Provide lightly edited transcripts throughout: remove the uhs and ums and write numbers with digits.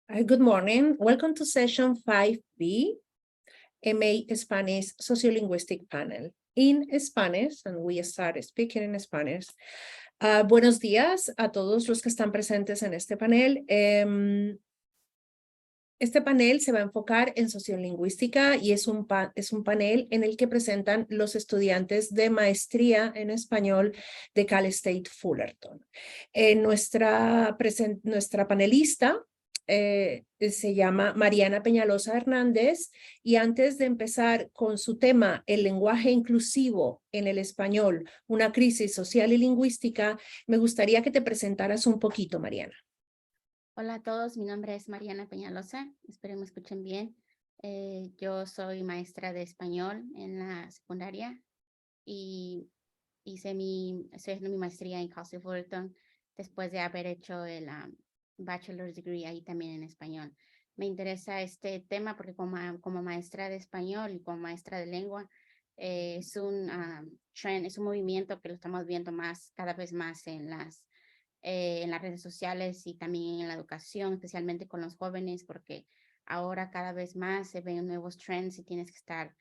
Good morning. Welcome to session 5B, MA Spanish Sociolinguistic Panel. In Spanish, and we start speaking in Spanish. Buenos días a todos los que están presentes en este panel. Este panel se va a enfocar en sociolingüística y es un panel en el que presentan los estudiantes de maestría en español de Cal State Fullerton. Nuestra panelista se llama Mariana Peñalosa Hernández, y antes de empezar con su tema, el lenguaje inclusivo en el español, una crisis social y lingüística, me gustaría que te presentaras un poquito, Mariana. Hola a todos, mi nombre es Mariana Peñalosa, espero me escuchen bien. Yo soy maestra de español en la secundaria y estoy haciendo mi maestría en Cal State Fullerton después de haber hecho el bachelor's degree ahí también en español. Me interesa este tema porque como maestra de español y como maestra de lengua es un trend, es un movimiento que lo estamos viendo cada vez más en las redes sociales y también en la educación, especialmente con los jóvenes, porque ahora cada vez más se ven nuevos trends y tienes que estar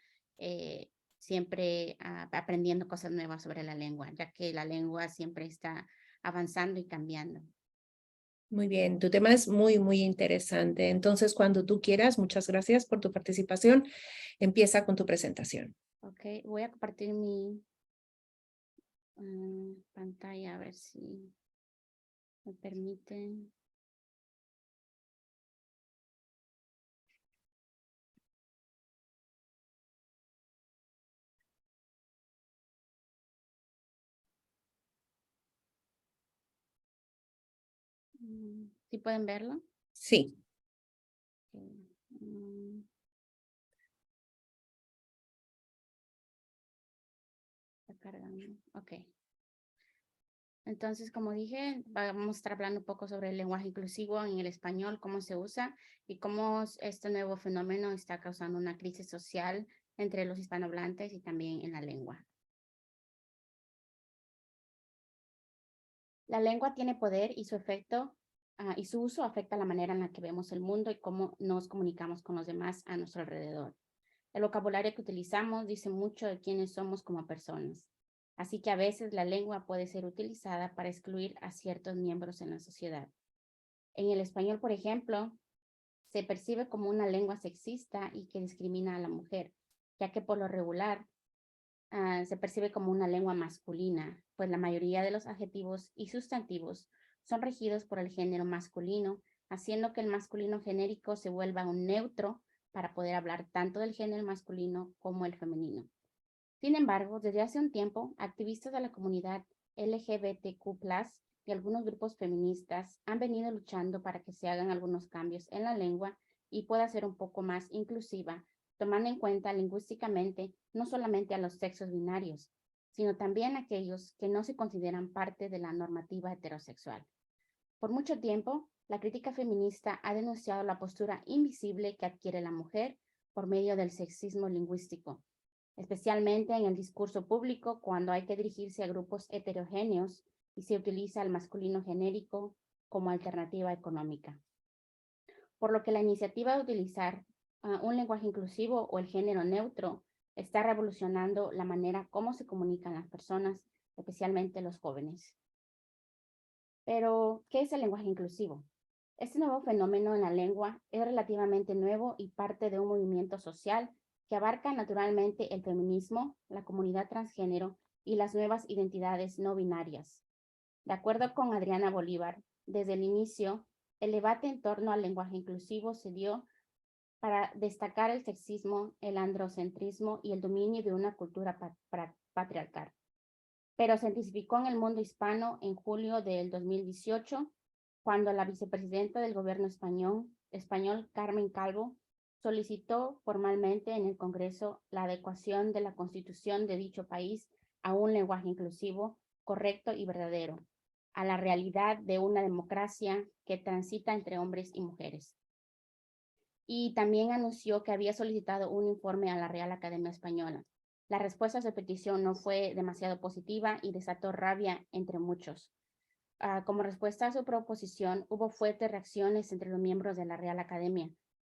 siempre aprendiendo cosas nuevas sobre la lengua, ya que la lengua siempre está avanzando y cambiando. Muy bien, tu tema es muy, muy interesante. Entonces, cuando tú quieras, muchas gracias por tu participación. Empieza con tu presentación. Ok, voy a compartir mi pantalla a ver si me permiten. ¿Sí pueden verlo? Sí. Está cargando. Ok. Entonces, como dije, vamos a estar hablando un poco sobre el lenguaje inclusivo en el español, cómo se usa y cómo este nuevo fenómeno está causando una crisis social entre los hispanohablantes y también en la lengua. La lengua tiene poder y y su uso afecta la manera en la que vemos el mundo y cómo nos comunicamos con los demás a nuestro alrededor. El vocabulario que utilizamos dice mucho de quiénes somos como personas. Así que a veces la lengua puede ser utilizada para excluir a ciertos miembros en la sociedad. En el español, por ejemplo, se percibe como una lengua sexista y que discrimina a la mujer, ya que por lo regular se percibe como una lengua masculina, pues la mayoría de los adjetivos y sustantivos son regidos por el género masculino, haciendo que el masculino genérico se vuelva un neutro para poder hablar tanto del género masculino como el femenino. Sin embargo, desde hace un tiempo, activistas de la comunidad LGBTQ+, y algunos grupos feministas han venido luchando para que se hagan algunos cambios en la lengua y pueda ser un poco más inclusiva, tomando en cuenta lingüísticamente no solamente a los sexos binarios, sino también a aquellos que no se consideran parte de la normativa heterosexual. Por mucho tiempo, la crítica feminista ha denunciado la postura invisible que adquiere la mujer por medio del sexismo lingüístico, especialmente en el discurso público cuando hay que dirigirse a grupos heterogéneos y se utiliza el masculino genérico como alternativa económica. Por lo que la iniciativa de utilizar un lenguaje inclusivo o el género neutro está revolucionando la manera como se comunican las personas, especialmente los jóvenes. Pero, ¿qué es el lenguaje inclusivo? Este nuevo fenómeno en la lengua es relativamente nuevo y parte de un movimiento social que abarca naturalmente el feminismo, la comunidad transgénero y las nuevas identidades no binarias. De acuerdo con Adriana Bolívar, desde el inicio, el debate en torno al lenguaje inclusivo se dio para destacar el sexismo, el androcentrismo y el dominio de una cultura patriarcal. Pero se intensificó en el mundo hispano en julio del 2018, cuando la vicepresidenta del gobierno español, Carmen Calvo, solicitó formalmente en el Congreso la adecuación de la Constitución de dicho país a un lenguaje inclusivo, correcto y verdadero, a la realidad de una democracia que transita entre hombres y mujeres. Y también anunció que había solicitado un informe a la Real Academia Española. La respuesta a su petición no fue demasiado positiva y desató rabia entre muchos. Como respuesta a su proposición, hubo fuertes reacciones entre los miembros de la Real Academia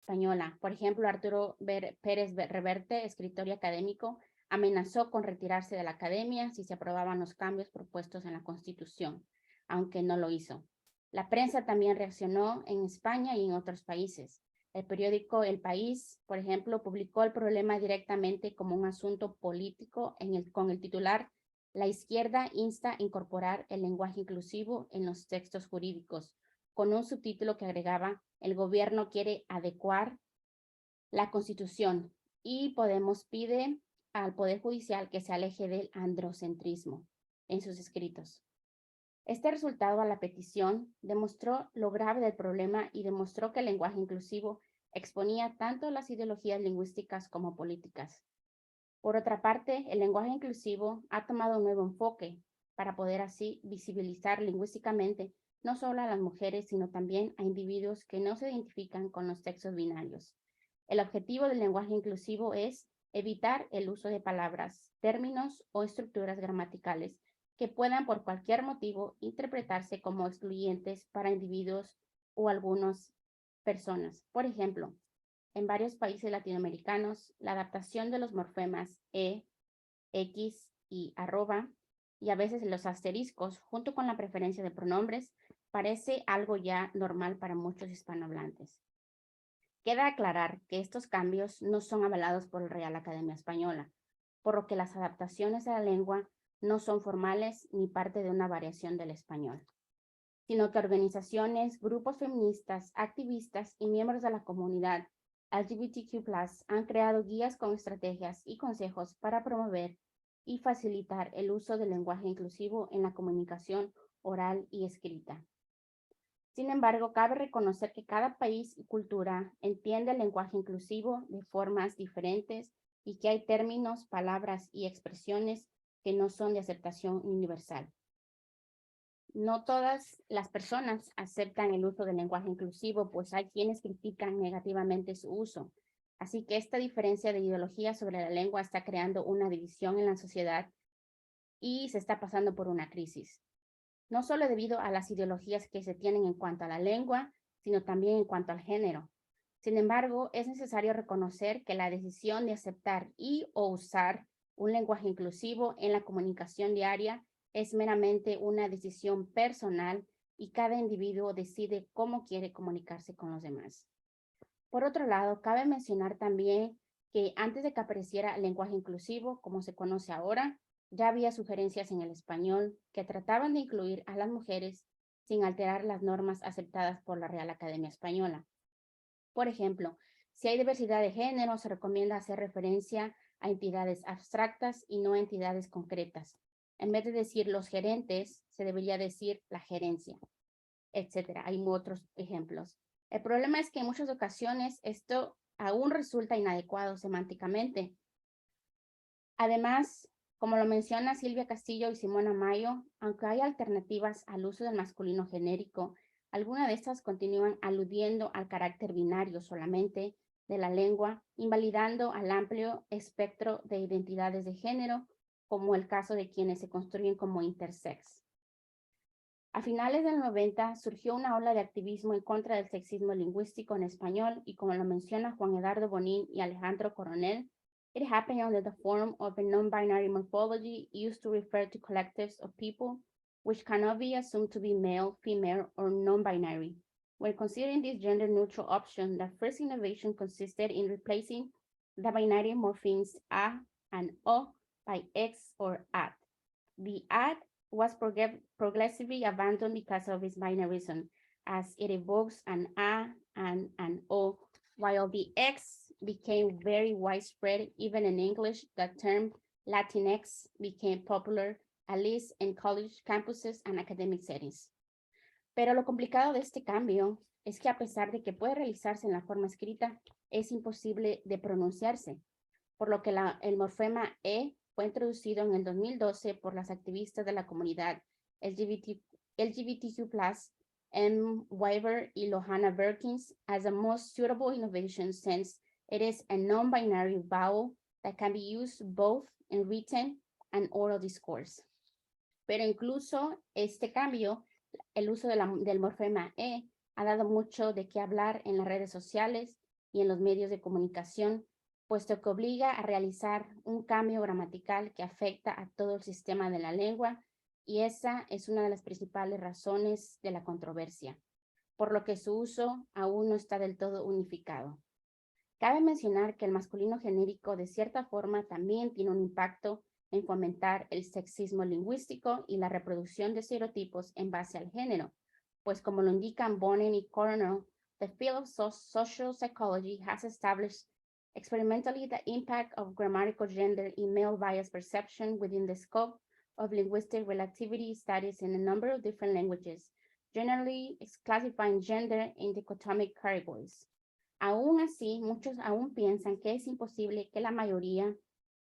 Española. Por ejemplo, Arturo Pérez Reverte, escritor y académico, amenazó con retirarse de la academia si se aprobaban los cambios propuestos en la Constitución, aunque no lo hizo. La prensa también reaccionó en España y en otros países. El periódico El País, por ejemplo, publicó el problema directamente como un asunto político con el titular "La izquierda insta a incorporar el lenguaje inclusivo en los textos jurídicos", con un subtítulo que agregaba: "El gobierno quiere adecuar la Constitución", y Podemos pide al Poder Judicial que se aleje del androcentrismo en sus escritos. Este resultado a la petición demostró lo grave del problema y demostró que el lenguaje inclusivo exponía tanto las ideologías lingüísticas como políticas. Por otra parte, el lenguaje inclusivo ha tomado un nuevo enfoque para poder así visibilizar lingüísticamente no solo a las mujeres, sino también a individuos que no se identifican con los sexos binarios. El objetivo del lenguaje inclusivo es evitar el uso de palabras, términos o estructuras gramaticales que puedan por cualquier motivo interpretarse como excluyentes para individuos o algunas personas. Por ejemplo, en varios países latinoamericanos, la adaptación de los morfemas e, x y arroba, y a veces los asteriscos, junto con la preferencia de pronombres, parece algo ya normal para muchos hispanohablantes. Queda aclarar que estos cambios no son avalados por la Real Academia Española, por lo que las adaptaciones a la lengua no son formales ni parte de una variación del español, sino que organizaciones, grupos feministas, activistas y miembros de la comunidad LGBTQ+ han creado guías con estrategias y consejos para promover y facilitar el uso del lenguaje inclusivo en la comunicación oral y escrita. Sin embargo, cabe reconocer que cada país y cultura entiende el lenguaje inclusivo de formas diferentes y que hay términos, palabras y expresiones que no son de aceptación universal. No todas las personas aceptan el uso del lenguaje inclusivo, pues hay quienes critican negativamente su uso. Así que esta diferencia de ideología sobre la lengua está creando una división en la sociedad y se está pasando por una crisis. No solo debido a las ideologías que se tienen en cuanto a la lengua, sino también en cuanto al género. Sin embargo, es necesario reconocer que la decisión de aceptar y o usar un lenguaje inclusivo en la comunicación diaria es meramente una decisión personal y cada individuo decide cómo quiere comunicarse con los demás. Por otro lado, cabe mencionar también que antes de que apareciera el lenguaje inclusivo, como se conoce ahora, ya había sugerencias en el español que trataban de incluir a las mujeres sin alterar las normas aceptadas por la Real Academia Española. Por ejemplo, si hay diversidad de género, se recomienda hacer referencia a entidades abstractas y no a entidades concretas. En vez de decir los gerentes, se debería decir la gerencia, etcétera. Hay otros ejemplos. El problema es que en muchas ocasiones esto aún resulta inadecuado semánticamente. Además, como lo menciona Silvia Castillo y Simona Mayo, aunque hay alternativas al uso del masculino genérico, algunas de estas continúan aludiendo al carácter binario solamente de la lengua, invalidando al amplio espectro de identidades de género, como el caso de quienes se construyen como intersex. A finales del 90 surgió una ola de activismo en contra del sexismo lingüístico en español y como lo menciona Juan Eduardo Bonín y Alejandro Coronel, it happened under the form of a non-binary morphology used to refer to collectives of people which cannot be assumed to be male, female, or non-binary. When considering this gender-neutral option, the first innovation consisted in replacing the binary morphemes a and o by x or at. The at was progressively abandoned because of its binarism, as it evokes an a and an o, while the x became very widespread. Even in English, the term Latinx became popular, at least in college campuses and academic settings. Pero lo complicado de este cambio es que a pesar de que puede realizarse en la forma escrita, es imposible de pronunciarse, por lo que el morfema E fue introducido en el 2012 por las activistas de la comunidad LGBTQ+, Weber y Johanna Berkins, as the most suitable innovation since it is a non-binary vowel that can be used both in written and oral discourse. Pero incluso este cambio, el uso del morfema E ha dado mucho de qué hablar en las redes sociales y en los medios de comunicación, puesto que obliga a realizar un cambio gramatical que afecta a todo el sistema de la lengua, y esa es una de las principales razones de la controversia, por lo que su uso aún no está del todo unificado. Cabe mencionar que el masculino genérico de cierta forma también tiene un impacto en fomentar el sexismo lingüístico y la reproducción de estereotipos en base al género, pues como lo indican Bonnen y Coronel, the field of social psychology has established experimentally the impact of grammatical gender in male bias perception within the scope of linguistic relativity studies in a number of different languages, generally classifying gender in dichotomic categories. Aún así, muchos aún piensan que es imposible que la mayoría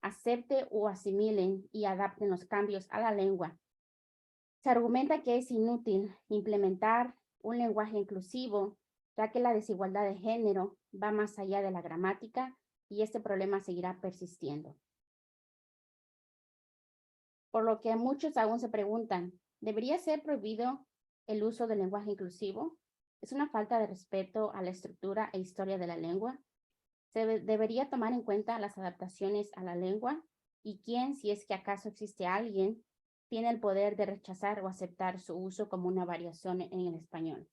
acepte o asimilen y adapten los cambios a la lengua. Se argumenta que es inútil implementar un lenguaje inclusivo, ya que la desigualdad de género va más allá de la gramática y este problema seguirá persistiendo. Por lo que muchos aún se preguntan, ¿debería ser prohibido el uso del lenguaje inclusivo? ¿Es una falta de respeto a la estructura e historia de la lengua? ¿Se debería tomar en cuenta las adaptaciones a la lengua? ¿Y quién, si es que acaso existe alguien, tiene el poder de rechazar o aceptar su uso como una variación en el español?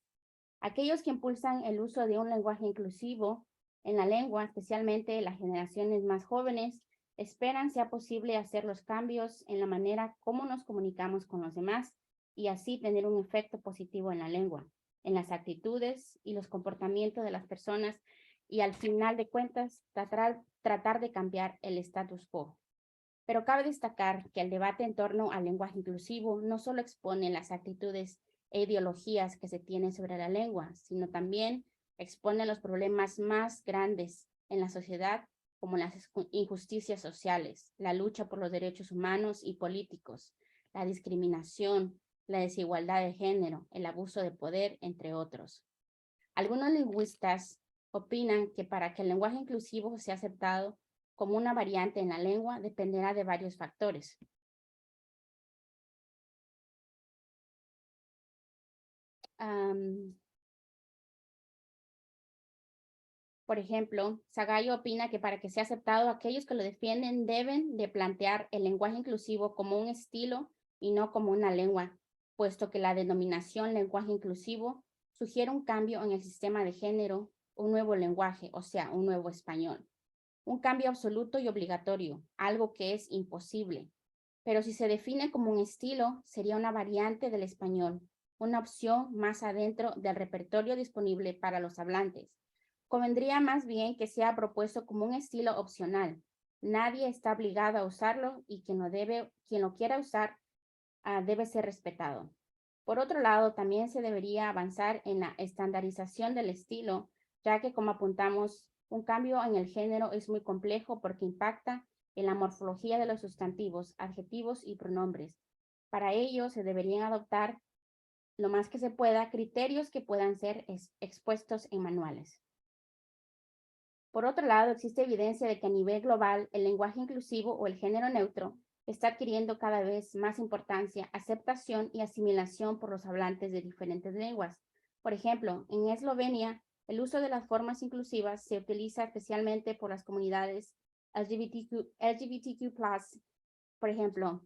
Aquellos que impulsan el uso de un lenguaje inclusivo en la lengua, especialmente las generaciones más jóvenes, esperan sea posible hacer los cambios en la manera como nos comunicamos con los demás y así tener un efecto positivo en la lengua, en las actitudes y los comportamientos de las personas y al final de cuentas tratar de cambiar el status quo. Pero cabe destacar que el debate en torno al lenguaje inclusivo no solo expone las actitudes e ideologías que se tienen sobre la lengua, sino también expone los problemas más grandes en la sociedad, como las injusticias sociales, la lucha por los derechos humanos y políticos, la discriminación, la desigualdad de género, el abuso de poder, entre otros. Algunos lingüistas opinan que para que el lenguaje inclusivo sea aceptado como una variante en la lengua dependerá de varios factores. Por ejemplo, Sagayo opina que para que sea aceptado, aquellos que lo defienden deben de plantear el lenguaje inclusivo como un estilo y no como una lengua, puesto que la denominación lenguaje inclusivo sugiere un cambio en el sistema de género, un nuevo lenguaje, o sea, un nuevo español. Un cambio absoluto y obligatorio, algo que es imposible. Pero si se define como un estilo, sería una variante del español, una opción más adentro del repertorio disponible para los hablantes. Convendría más bien que sea propuesto como un estilo opcional. Nadie está obligado a usarlo y quien lo quiera usar debe ser respetado. Por otro lado, también se debería avanzar en la estandarización del estilo, ya que como apuntamos, un cambio en el género es muy complejo porque impacta en la morfología de los sustantivos, adjetivos y pronombres. Para ello, se deberían adoptar lo más que se pueda criterios que puedan ser expuestos en manuales. Por otro lado, existe evidencia de que a nivel global el lenguaje inclusivo o el género neutro está adquiriendo cada vez más importancia, aceptación y asimilación por los hablantes de diferentes lenguas. Por ejemplo, en Eslovenia, el uso de las formas inclusivas se utiliza especialmente por las comunidades LGBTQ+. Por ejemplo,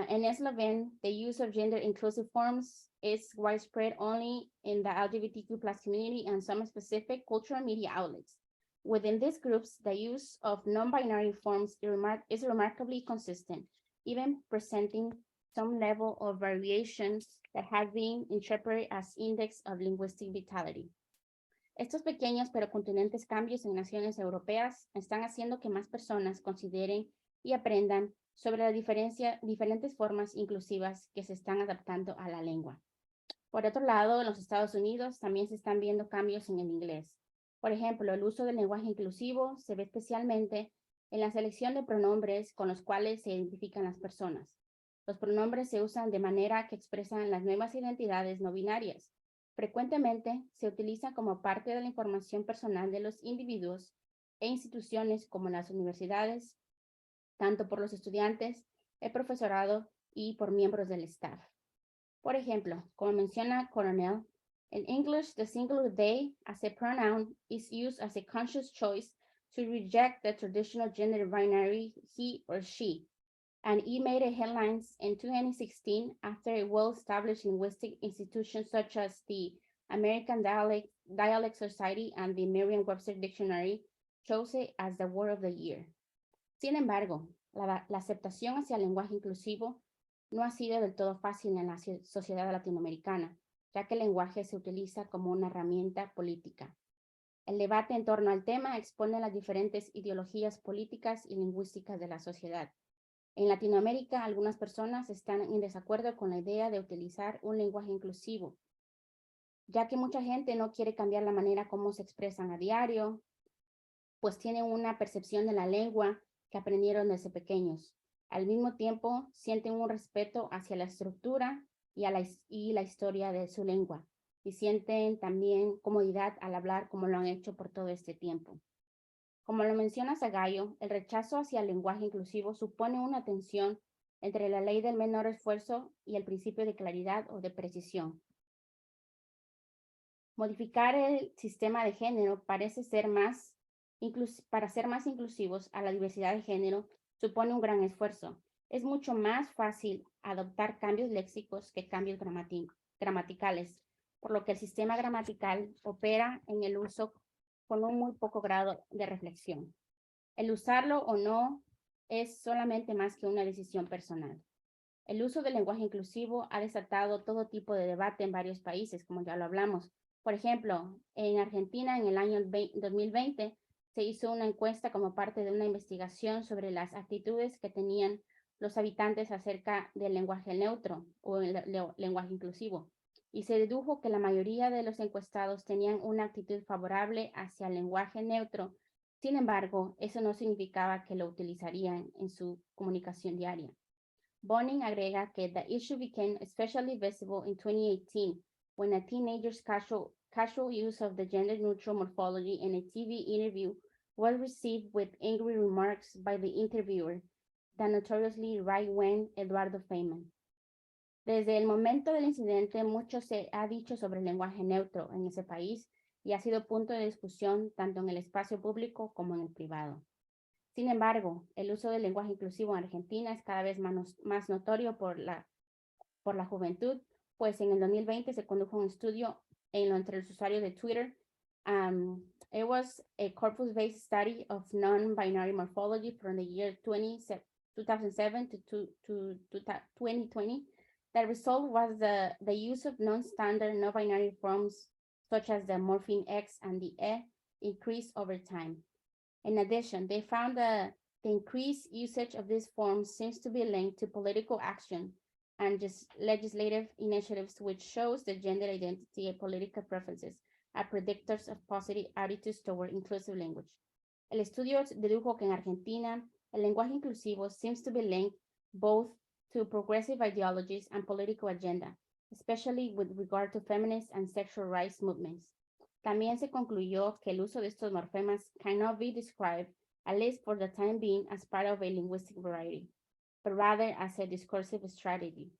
in Esloven, the use of gender-inclusive forms is widespread only in the LGBTQ+ community and some specific cultural media outlets. Within these groups, the use of non-binary forms is remarkably consistent, even presenting some level of variation that has been interpreted as index of linguistic vitality. Estos pequeños pero contundentes cambios en naciones europeas están haciendo que más personas consideren y aprendan sobre las diferentes formas inclusivas que se están adaptando a la lengua. Por otro lado, en los Estados Unidos también se están viendo cambios en el inglés. Por ejemplo, el uso del lenguaje inclusivo se ve especialmente en la selección de pronombres con los cuales se identifican las personas. Los pronombres se usan de manera que expresan las nuevas identidades no binarias. Frecuentemente se utilizan como parte de la información personal de los individuos e instituciones como las universidades, tanto por los estudiantes, el profesorado y por miembros del staff. Por ejemplo, como menciona Coronel, in English, the singular they as a pronoun is used as a conscious choice to reject the traditional gender binary he or she, and it made headlines in 2016 after a well-established linguistic institution such as the American Dialect Society and the Merriam-Webster Dictionary chose it as the word of the year. Sin embargo, la aceptación hacia el lenguaje inclusivo no ha sido del todo fácil en la sociedad latinoamericana, ya que el lenguaje se utiliza como una herramienta política. El debate en torno al tema expone las diferentes ideologías políticas y lingüísticas de la sociedad. En Latinoamérica, algunas personas están en desacuerdo con la idea de utilizar un lenguaje inclusivo, ya que mucha gente no quiere cambiar la manera como se expresan a diario, pues tienen una percepción de la lengua que aprendieron desde pequeños. Al mismo tiempo, sienten un respeto hacia la estructura y la historia de su lengua, y sienten también comodidad al hablar como lo han hecho por todo este tiempo. Como lo menciona Zagallo, el rechazo hacia el lenguaje inclusivo supone una tensión entre la ley del menor esfuerzo y el principio de claridad o de precisión. Modificar el sistema de género parece ser para ser más inclusivos a la diversidad de género supone un gran esfuerzo. Es mucho más fácil adoptar cambios léxicos que cambios gramaticales, por lo que el sistema gramatical opera en el uso con un muy poco grado de reflexión. El usarlo o no es solamente más que una decisión personal. El uso del lenguaje inclusivo ha desatado todo tipo de debate en varios países, como ya lo hablamos. Por ejemplo, en Argentina, en el año 2020, se hizo una encuesta como parte de una investigación sobre las actitudes que tenían los habitantes acerca del lenguaje neutro o el lenguaje inclusivo. Y se dedujo que la mayoría de los encuestados tenían una actitud favorable hacia el lenguaje neutro. Sin embargo, eso no significaba que lo utilizarían en su comunicación diaria. Bonin agrega que the issue became especially visible in 2018 when a teenager's casual use of the gender-neutral morphology in a TV interview was received with angry remarks by the interviewer, the notoriously right-wing Eduardo Feynman. Desde el momento del incidente, mucho se ha dicho sobre el lenguaje neutro en ese país y ha sido punto de discusión tanto en el espacio público como en el privado. Sin embargo, el uso del lenguaje inclusivo en Argentina es cada vez más notorio por la juventud, pues en el 2020 se condujo un estudio entre los usuarios de Twitter. It was a corpus-based study of non-binary morphology from the year 2007 to 2020. The result was the use of non-standard, non-binary forms such as the morpheme X and the E increased over time. In addition, they found that the increased usage of these forms seems to be linked to political action and just legislative initiatives, which shows that gender identity and political preferences are predictors of positive attitudes toward inclusive language. El estudio dedujo que en Argentina, el lenguaje inclusivo seems to be linked both to progressive ideologies and political agenda, especially with regard to feminist and sexual rights movements. También se concluyó que el uso de estos morfemas cannot be described, at least for the time being, as part of a linguistic variety, but rather as a discursive strategy,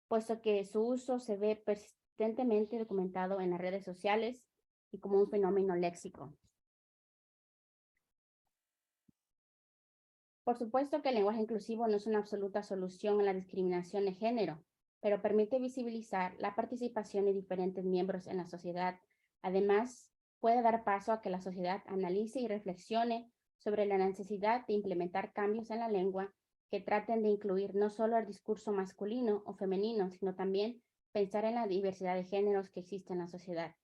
puesto que su uso se ve persistentemente documentado en las redes sociales y como un fenómeno léxico. Por supuesto que el lenguaje inclusivo no es una absoluta solución a la discriminación de género, pero permite visibilizar la participación de diferentes miembros en la sociedad. Además, puede dar paso a que la sociedad analice y reflexione sobre la necesidad de implementar cambios en la lengua que traten de incluir no solo el discurso masculino o femenino, sino también pensar en la diversidad de géneros que existe en la sociedad.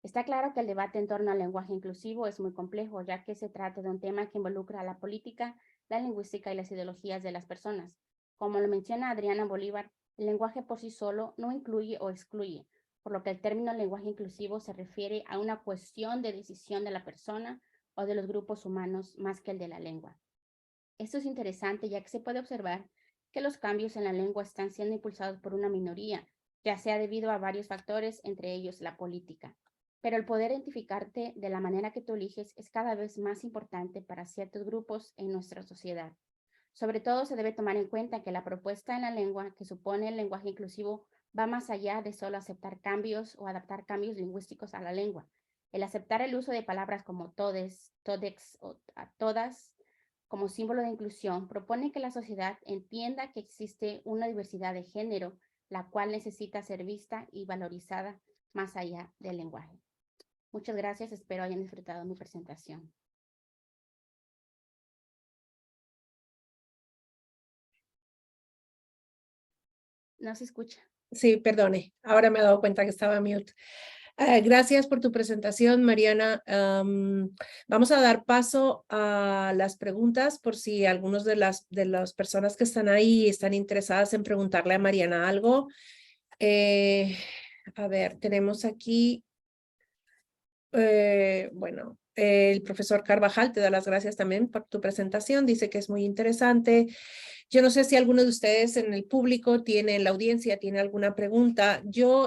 Está claro que el debate en torno al lenguaje inclusivo es muy complejo, ya que se trata de un tema que involucra a la política, la lingüística y las ideologías de las personas. Como lo menciona Adriana Bolívar, el lenguaje por sí solo no incluye o excluye, por lo que el término lenguaje inclusivo se refiere a una cuestión de decisión de la persona o de los grupos humanos más que el de la lengua. Esto es interesante ya que se puede observar que los cambios en la lengua están siendo impulsados por una minoría, ya sea debido a varios factores, entre ellos la política. Pero el poder identificarte de la manera que tú eliges es cada vez más importante para ciertos grupos en nuestra sociedad. Sobre todo se debe tomar en cuenta que la propuesta en la lengua que supone el lenguaje inclusivo va más allá de solo aceptar cambios o adaptar cambios lingüísticos a la lengua. El aceptar el uso de palabras como todes, todex o a todas como símbolo de inclusión propone que la sociedad entienda que existe una diversidad de género, la cual necesita ser vista y valorizada más allá del lenguaje. Muchas gracias, espero hayan disfrutado mi presentación. No se escucha. Sí, perdone, ahora me he dado cuenta que estaba mute. Gracias por tu presentación, Mariana. Vamos a dar paso a las preguntas por si algunos de las personas que están ahí están interesadas en preguntarle a Mariana algo. A ver, tenemos aquí, bueno, el profesor Carvajal te da las gracias también por tu presentación, dice que es muy interesante. Yo no sé si alguno de ustedes en el público tiene, en la audiencia, tiene alguna pregunta.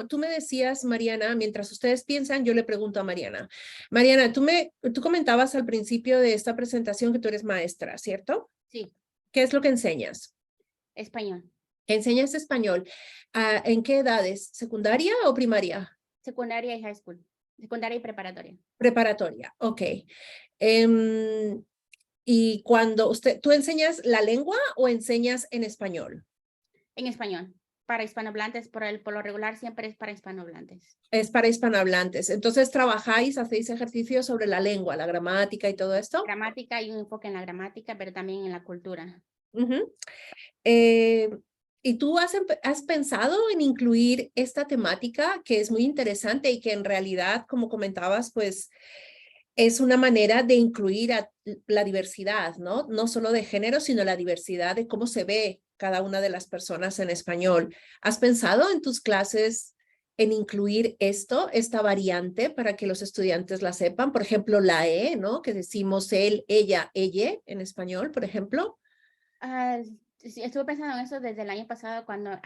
Tú me decías, Mariana, mientras ustedes piensan, yo le pregunto a Mariana. Mariana, tú comentabas al principio de esta presentación que tú eres maestra, ¿cierto? Sí. ¿Qué es lo que enseñas? Español. ¿Enseñas español? ¿En qué edades? ¿Secundaria o primaria? Secundaria y high school. Secundaria y preparatoria. Preparatoria, ok. Y cuando ¿tú enseñas la lengua o enseñas en español? En español. Para hispanohablantes, por lo regular siempre es para hispanohablantes. Es para hispanohablantes. Entonces, hacéis ejercicios sobre la lengua, la gramática y todo esto. Gramática y un enfoque en la gramática, pero también en la cultura. ¿Y tú has pensado en incluir esta temática que es muy interesante y que en realidad, como comentabas, pues es una manera de incluir a la diversidad, ¿no? No solo de género, sino la diversidad de cómo se ve cada una de las personas en español. ¿Has pensado en tus clases en incluir esta variante para que los estudiantes la sepan? Por ejemplo, la E, ¿no? Que decimos él, ella, ella en español, por ejemplo. Sí, estuve pensando en eso desde el año pasado cuando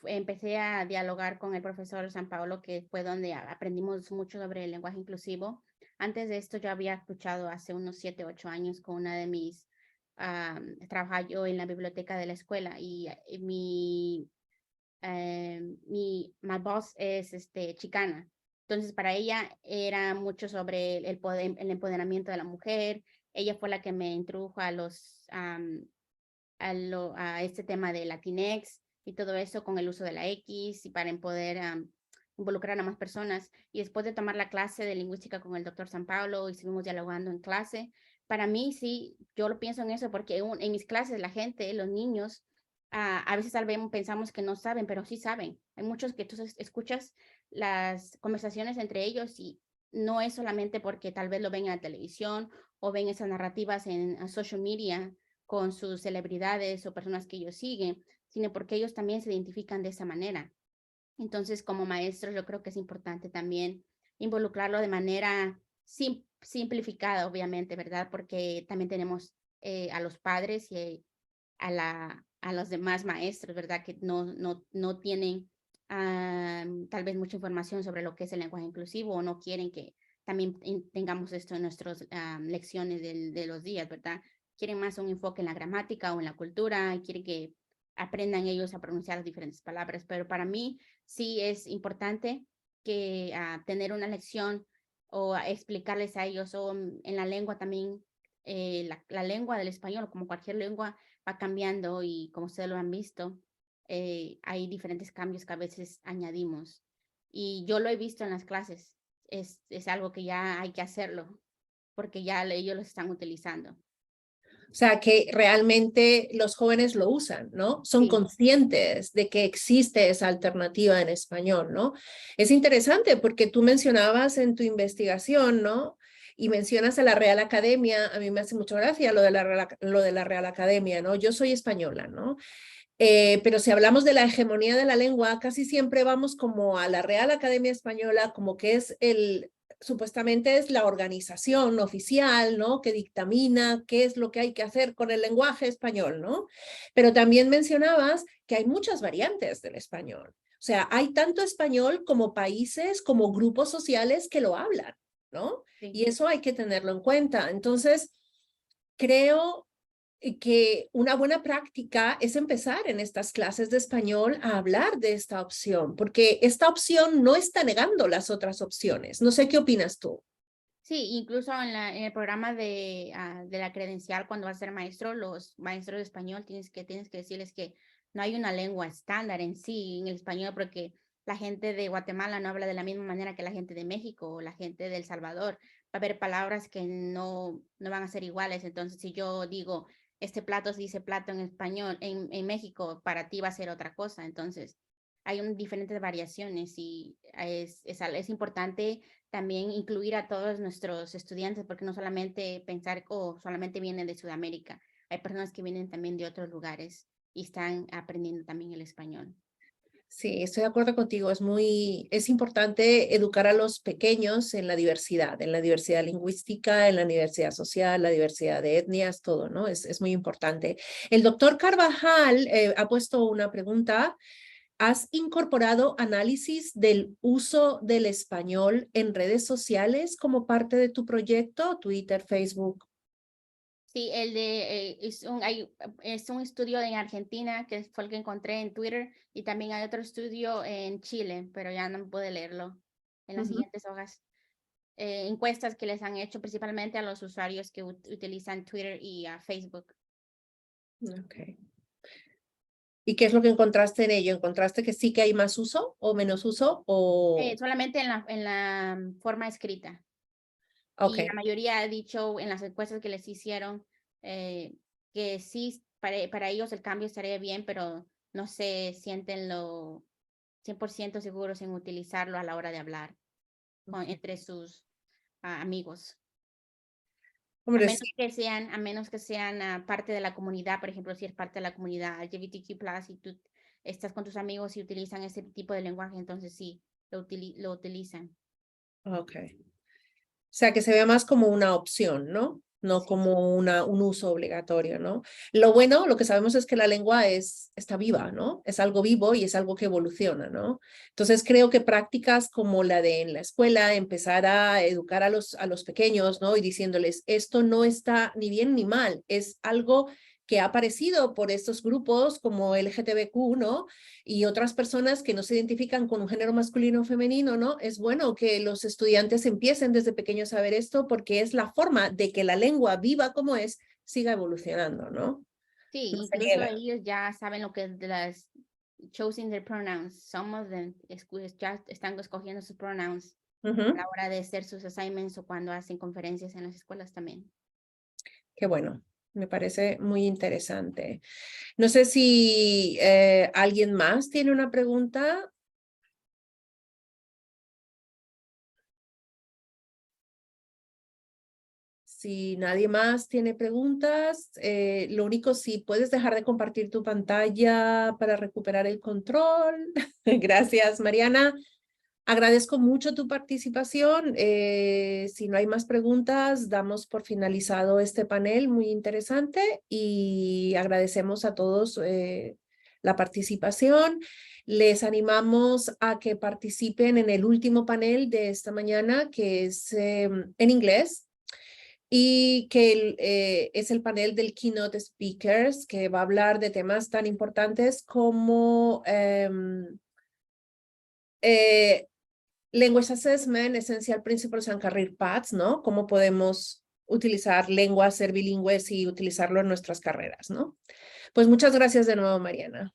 empecé a dialogar con el profesor San Paolo, que fue donde aprendimos mucho sobre el lenguaje inclusivo. Antes de esto yo había escuchado hace unos 7, 8 años con una de mis, trabajaba yo en la biblioteca de la escuela y my boss es chicana. Entonces para ella era mucho sobre el empoderamiento de la mujer. Ella fue la que me introdujo a este tema de Latinx y todo eso con el uso de la X y para poder involucrar a más personas. Y después de tomar la clase de lingüística con el doctor San Pablo y seguimos dialogando en clase, para mí sí, yo lo pienso en eso porque en mis clases la gente, los niños, a veces pensamos que no saben, pero sí saben. Hay muchos que tú escuchas las conversaciones entre ellos y no es solamente porque tal vez lo ven en la televisión o ven esas narrativas en social media con sus celebridades o personas que ellos siguen, sino porque ellos también se identifican de esa manera. Entonces, como maestros, yo creo que es importante también involucrarlo de manera simplificada, obviamente, ¿verdad? Porque también tenemos a los padres y a los demás maestros, ¿verdad? Que no tienen tal vez mucha información sobre lo que es el lenguaje inclusivo o no quieren que también tengamos esto en nuestras lecciones de los días, ¿verdad? Quieren más un enfoque en la gramática o en la cultura, quieren que aprendan ellos a pronunciar las diferentes palabras, pero para mí sí es importante que tener una lección o explicarles a ellos o en la lengua también, la lengua del español, como cualquier lengua, va cambiando y como ustedes lo han visto, hay diferentes cambios que a veces añadimos. Y yo lo he visto en las clases, es algo que ya hay que hacerlo, porque ya ellos lo están utilizando. O sea, que realmente los jóvenes lo usan, ¿no? Son Sí. conscientes de que existe esa alternativa en español, ¿no? Es interesante porque tú mencionabas en tu investigación, ¿no? Y mencionas a la Real Academia, a mí me hace mucha gracia lo de la Real Academia, ¿no? Yo soy española, ¿no? Pero si hablamos de la hegemonía de la lengua, casi siempre vamos como a la Real Academia Española, como que es supuestamente es la organización oficial, ¿no? Que dictamina qué es lo que hay que hacer con el lenguaje español, ¿no? Pero también mencionabas que hay muchas variantes del español. O sea, hay tanto español como países, como grupos sociales que lo hablan, ¿no? Sí. Y eso hay que tenerlo en cuenta. Entonces, creo que una buena práctica es empezar en estas clases de español a hablar de esta opción, porque esta opción no está negando las otras opciones. No sé qué opinas tú. Sí, incluso en el programa de la credencial, cuando vas a ser maestro, los maestros de español tienes que decirles que no hay una lengua estándar en sí en el español, porque la gente de Guatemala no habla de la misma manera que la gente de México o la gente de El Salvador. Va a haber palabras que no van a ser iguales. Entonces, si yo digo, este plato se dice plato en español, en México, para ti va a ser otra cosa. Entonces, hay diferentes variaciones y es importante también incluir a todos nuestros estudiantes, porque no solamente pensar, solamente vienen de Sudamérica, hay personas que vienen también de otros lugares y están aprendiendo también el español. Sí, estoy de acuerdo contigo. Es importante educar a los pequeños en la diversidad lingüística, en la diversidad social, la diversidad de etnias, todo, ¿no? Es muy importante. El doctor Carvajal ha puesto una pregunta. ¿Has incorporado análisis del uso del español en redes sociales como parte de tu proyecto, Twitter, Facebook? Sí, es un estudio en Argentina que fue el que encontré en Twitter y también hay otro estudio en Chile, pero ya no pude leerlo en las siguientes hojas. Encuestas que les han hecho principalmente a los usuarios que utilizan Twitter y Facebook. Okay. ¿Y qué es lo que encontraste en ello? ¿Encontraste que sí que hay más uso o menos uso? O... Solamente en la forma escrita. Y la Okay. mayoría ha dicho en las encuestas que les hicieron que sí, para ellos el cambio estaría bien, pero no se sienten lo 100% seguros en utilizarlo a la hora de hablar entre sus amigos. Hombre, sí. A menos que sean parte de la comunidad, por ejemplo, si es parte de la comunidad LGBTQ+, y tú estás con tus amigos y utilizan ese tipo de lenguaje, entonces sí, lo utilizan. Okay. O sea, que se vea más como una opción, ¿no? No Sí. como un uso obligatorio, ¿no? Lo bueno, lo que sabemos es que la lengua está viva, ¿no? Es algo vivo y es algo que evoluciona, ¿no? Entonces creo que prácticas como la de en la escuela, empezar a educar a los pequeños, ¿no? Y diciéndoles, esto no está ni bien ni mal, es algo que ha aparecido por estos grupos como LGTBQ, ¿no? Y otras personas que no se identifican con un género masculino o femenino, ¿no? Es bueno que los estudiantes empiecen desde pequeños a ver esto porque es la forma de que la lengua viva como es, siga evolucionando, ¿no? Sí, No se incluso niega. ellos ya saben lo que es de las choosing their pronouns. Some of them ya están escogiendo sus pronouns a la hora de hacer sus assignments o cuando hacen conferencias en las escuelas también. Qué bueno, me parece muy interesante. No sé si alguien más tiene una pregunta. Si nadie más tiene preguntas, lo único, si puedes dejar de compartir tu pantalla para recuperar el control. Gracias, Mariana. Agradezco mucho tu participación. Si no hay más preguntas, damos por finalizado este panel muy interesante y agradecemos a todos la participación. Les animamos a que participen en el último panel de esta mañana, que es en inglés y que es el panel del Keynote Speakers, que va a hablar de temas tan importantes como Language Assessment, Essential Principles and Career Paths, ¿no? Cómo podemos utilizar lenguas, ser bilingües y utilizarlo en nuestras carreras, ¿no? Pues muchas gracias de nuevo, Mariana.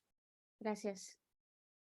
Gracias.